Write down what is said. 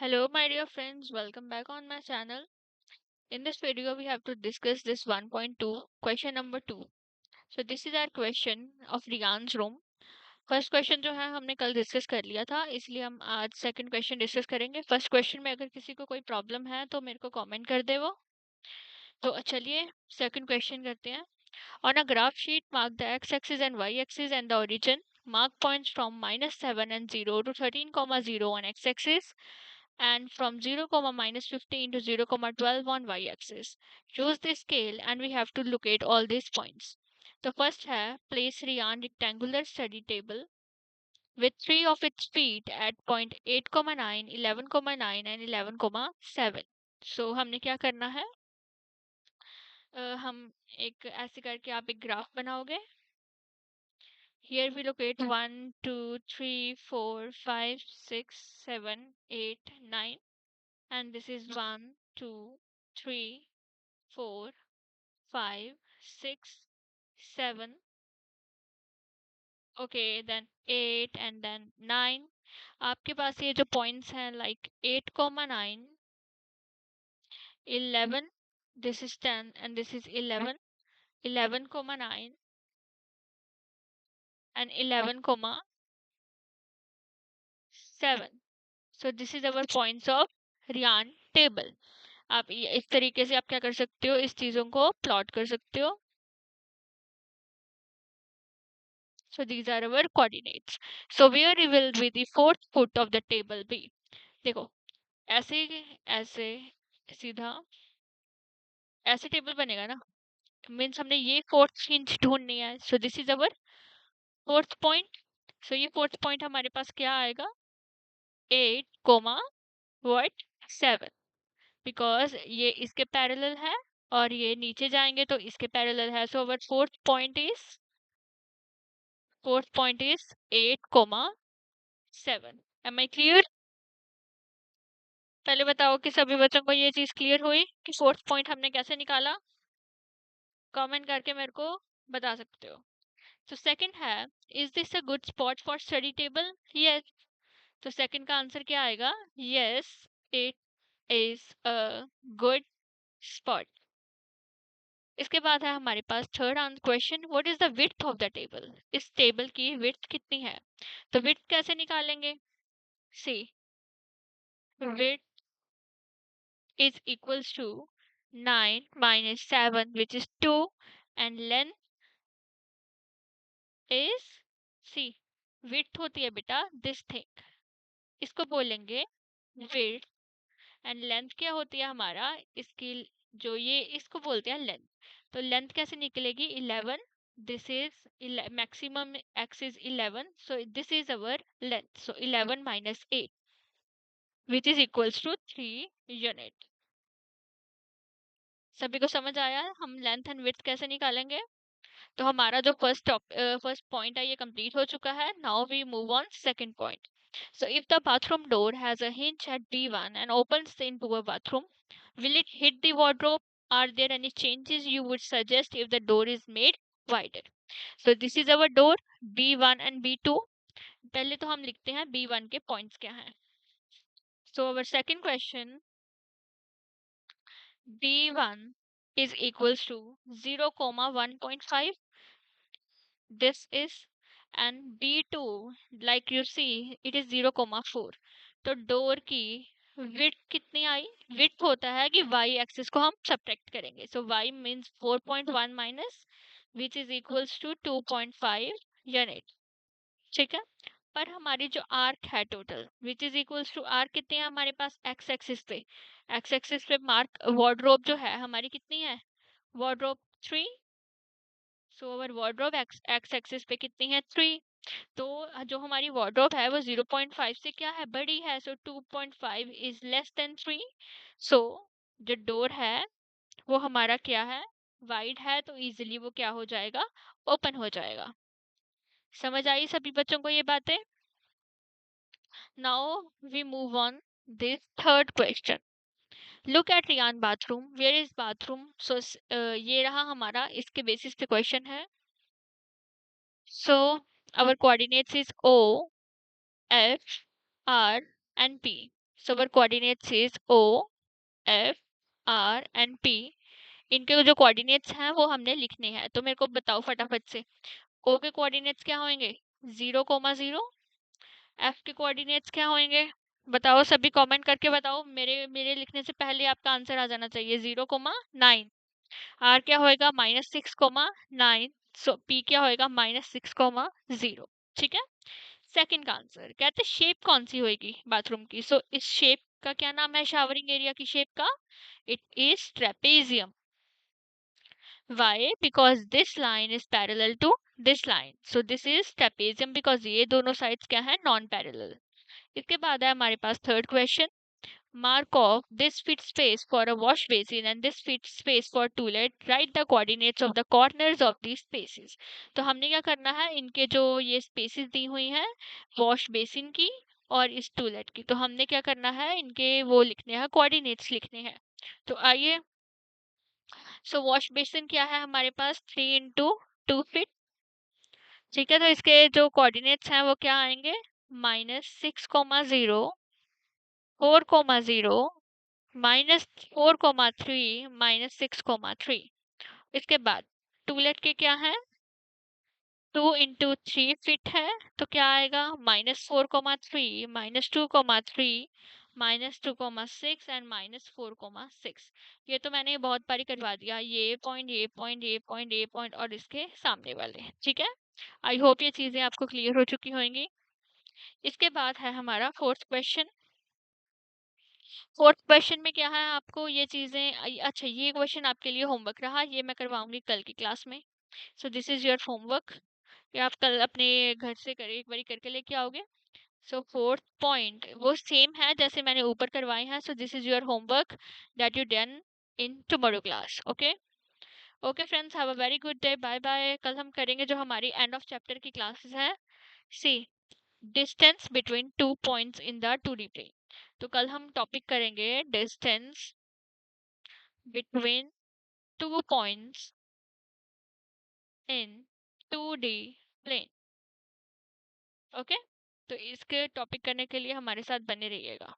Hello, my dear friends. Welcome back on my channel. In this video, we have to discuss this 1.2 question number 2. So this is our question of Riyan's room. First question जो है हमने कल discuss कर लिया था, इसलिए हम आज सेकंड क्वेश्चन डिस्कस करेंगे. फर्स्ट क्वेश्चन में अगर किसी को कोई प्रॉब्लम है तो मेरे को कमेंट कर दे वो. तो चलिए सेकंड क्वेश्चन करते हैं. On a graph sheet, mark the x-axis and y-axis and the origin. Mark points from -7 and 0 to 13,0 on x-axis and from 0, minus 15 to 0, 12 on y-axis. Use the scale and we have to locate all these points. The first है place Riyan rectangular study table with three of its feet at point 8, 9, 11, 9 and 11, 7. So हमने क्या करना है? हम एक ऐसे करके आप एक ग्राफ बनाओगे. Here we locate 1, 2, 3, 4, 5, 6, 7, 8, 9. And this is 1, 2, 3, 4, 5, 6, 7. Okay, then 8 and then 9. आपके पास ये जो points हैं like 8, 9, 11, this is 10 and this is 11, 11, 9 and 11, 7. So this is our points of Riyan table. आप इस तरीके से आप क्या कर सकते हो, इस चीजों को प्लॉट कर सकते हो. So these are our coordinates. So where will be the fourth foot of the table be? देखो ऐसे ऐसे सीधा ऐसे टेबल बनेगा ना, मीन्स हमने ये फोर्थ इंच ढूंढनी है. So this is our fourth point. So ये फोर्थ पॉइंट हमारे पास क्या आएगा? 8, व्हाट 7, बिकॉज ये इसके पैरेलल है और ये नीचे जाएंगे तो इसके पैरेलल है. So our fourth point is 8, 7. Am I clear? पहले बताओ कि सभी बच्चों को ये चीज क्लियर हुई कि फोर्थ पॉइंट हमने कैसे निकाला? कमेंट करके मेरे को बता सकते हो. तो सेकंड है, is this a good spot for study table? Yes. तो सेकंड का आंसर क्या आएगा? Yes, it is a good spot. इसके बाद है हमारे पास third question, what is the width of the table? इस टेबल की विड्थ कितनी है? तो विड्थ कैसे निकालेंगे? See, width is equals to 9 minus 7, which is 2, and length is, see, width होती है बेटा this thing, इसको बोलेंगे width. and length क्या होती है हमारा इसकी, जो ये इसको बोलते हैं लेंथ. तो लेंथ कैसे निकलेगी? 11. this is maximum x is 11, so this is our length. so 11 minus 8, which is equals to 3 unit. सभी को समझ आया हम लेंथ एंड विड्थ कैसे निकालेंगे? तो हमारा जो फर्स्ट पॉइंट है ये कंप्लीट हो चुका है. Now we move on second point. So if the bathroom door has a hinge at B1 and opens into a bathroom, will it hit the wardrobe? Are there any changes you would suggest if the door is made wider? So this is our door B1 and B2. पहले तो हम लिखते हैं B1 के points क्या हैं. So our second question, B1 is equals to 0, 1.5. This is, and B2 like you see it is 0, 4. तो door की विड्थ कितनी आई? विड्थ होता है कि y एक्सिस को हम सब्ट्रैक्ट करेंगे. So y means 4.1 minus which is equals to 2.5 unit. ठीक है. पर हमारी जो आर्क है total which is equals to arc कितनी है हमारे पास? एक्स एक्सिस पे मार्क वार्डरोब जो है हमारी कितनी है? Wardrobe 3. So our wardrobe X axis पे कितनी है? 3. तो जो हमारी वार्डरोब है वो 0.5 से क्या है? बड़ी है. सो 2.5 इज लेस देन 3. सो जो डोर है वो हमारा क्या है? वाइड है. तो इजीली वो क्या हो जाएगा? ओपन हो जाएगा. समझ आई सभी बच्चों को ये बातें? Now we move on this third question. Look at Riyan bathroom. Where is bathroom? So ये रहा हमारा, इसके बेसिस पे क्वेश्चन है. सो our coordinates is O, F, R and P. So our coordinates is O, F, R and P. इनके जो coordinates हैं वो हमने लिखने हैं, तो मेरे को बताओ फटाफट से। O के कोऑर्डिनेट्स क्या होंगे? 0,0। F के कोऑर्डिनेट्स क्या होंगे? बताओ, सभी कमेंट करके बताओ। मेरे मेरे लिखने से पहले आपका आंसर आ जाना चाहिए। 0,9। R क्या होएगा? -6,9। सो P क्या होएगा? -6,0। ठीक है। सेकंड का आंसर कहते शेप कौन सी होएगी बाथरूम की? सो इस शेप का क्या नाम है? शावरिंग एरिया की शेप का? It is trapezium. Why? Because this line is parallel to this line. So this is trapezium because ये दोनों sides क्या है? Non parallel. इसके बाद है हमारे पास third question. Mark off this fit space for a wash basin and this fit space for toilet. Write the coordinates of the corners of these spaces. तो हमने क्या करना है? इनके जो ये spaces दी हुई हैं wash basin की और इस toilet की, तो हमने क्या करना है? इनके वो लिखने हैं, coordinates लिखने हैं। तो आइए, सो वॉश बेसिन क्या है हमारे पास? 3 × 2 फीट। ठीक है, तो इसके जो कोऑर्डिनेट्स हैं वो क्या आएंगे? -6,0, 4,0, -4,3, -6,3। इसके बाद टूलेट के क्या है? 2 × 3 फीट है, तो क्या आएगा? -4,3, -2,3, -2,6 एंड -4,6। ये तो मैंने बहुत बारी करवा दिया, ये पॉइंट, ये पॉइंट, ये पॉइंट, ये पॉइंट और इसके सामने वाले। ठीक है, आई होप ये चीजें आपको क्लियर हो चुकी होंगी। इसके बाद है हमारा फोर्थ क्वेश्चन। फोर्थ क्वेश्चन में क्या है? आपको ये चीजें अच्छा, ये क्वेश्चन आपके लिए होमवर्क रहा, ये मैं करवाऊंगी कल की क्लास में। सो दिस इज योर होमवर्क, ये आप कल अपने घर से कर एक बारी करके लेके आओगे। सो फोर्थ पॉइंट वो सेम है जैसे मैंने ऊपर करवाए हैं। So this is your homework that you done in tomorrow class. Okay okay friends, have a very good day, bye bye. कल हम करेंगे जो हमारी एंड ऑफ चैप्टर की क्लासेस है, see distance between 2 points in the 2D plane. तो कल हम टॉपिक करेंगे distance between 2 points in 2D plane. Okay, तो इसके टॉपिक करने के लिए हमारे साथ बने रहिएगा।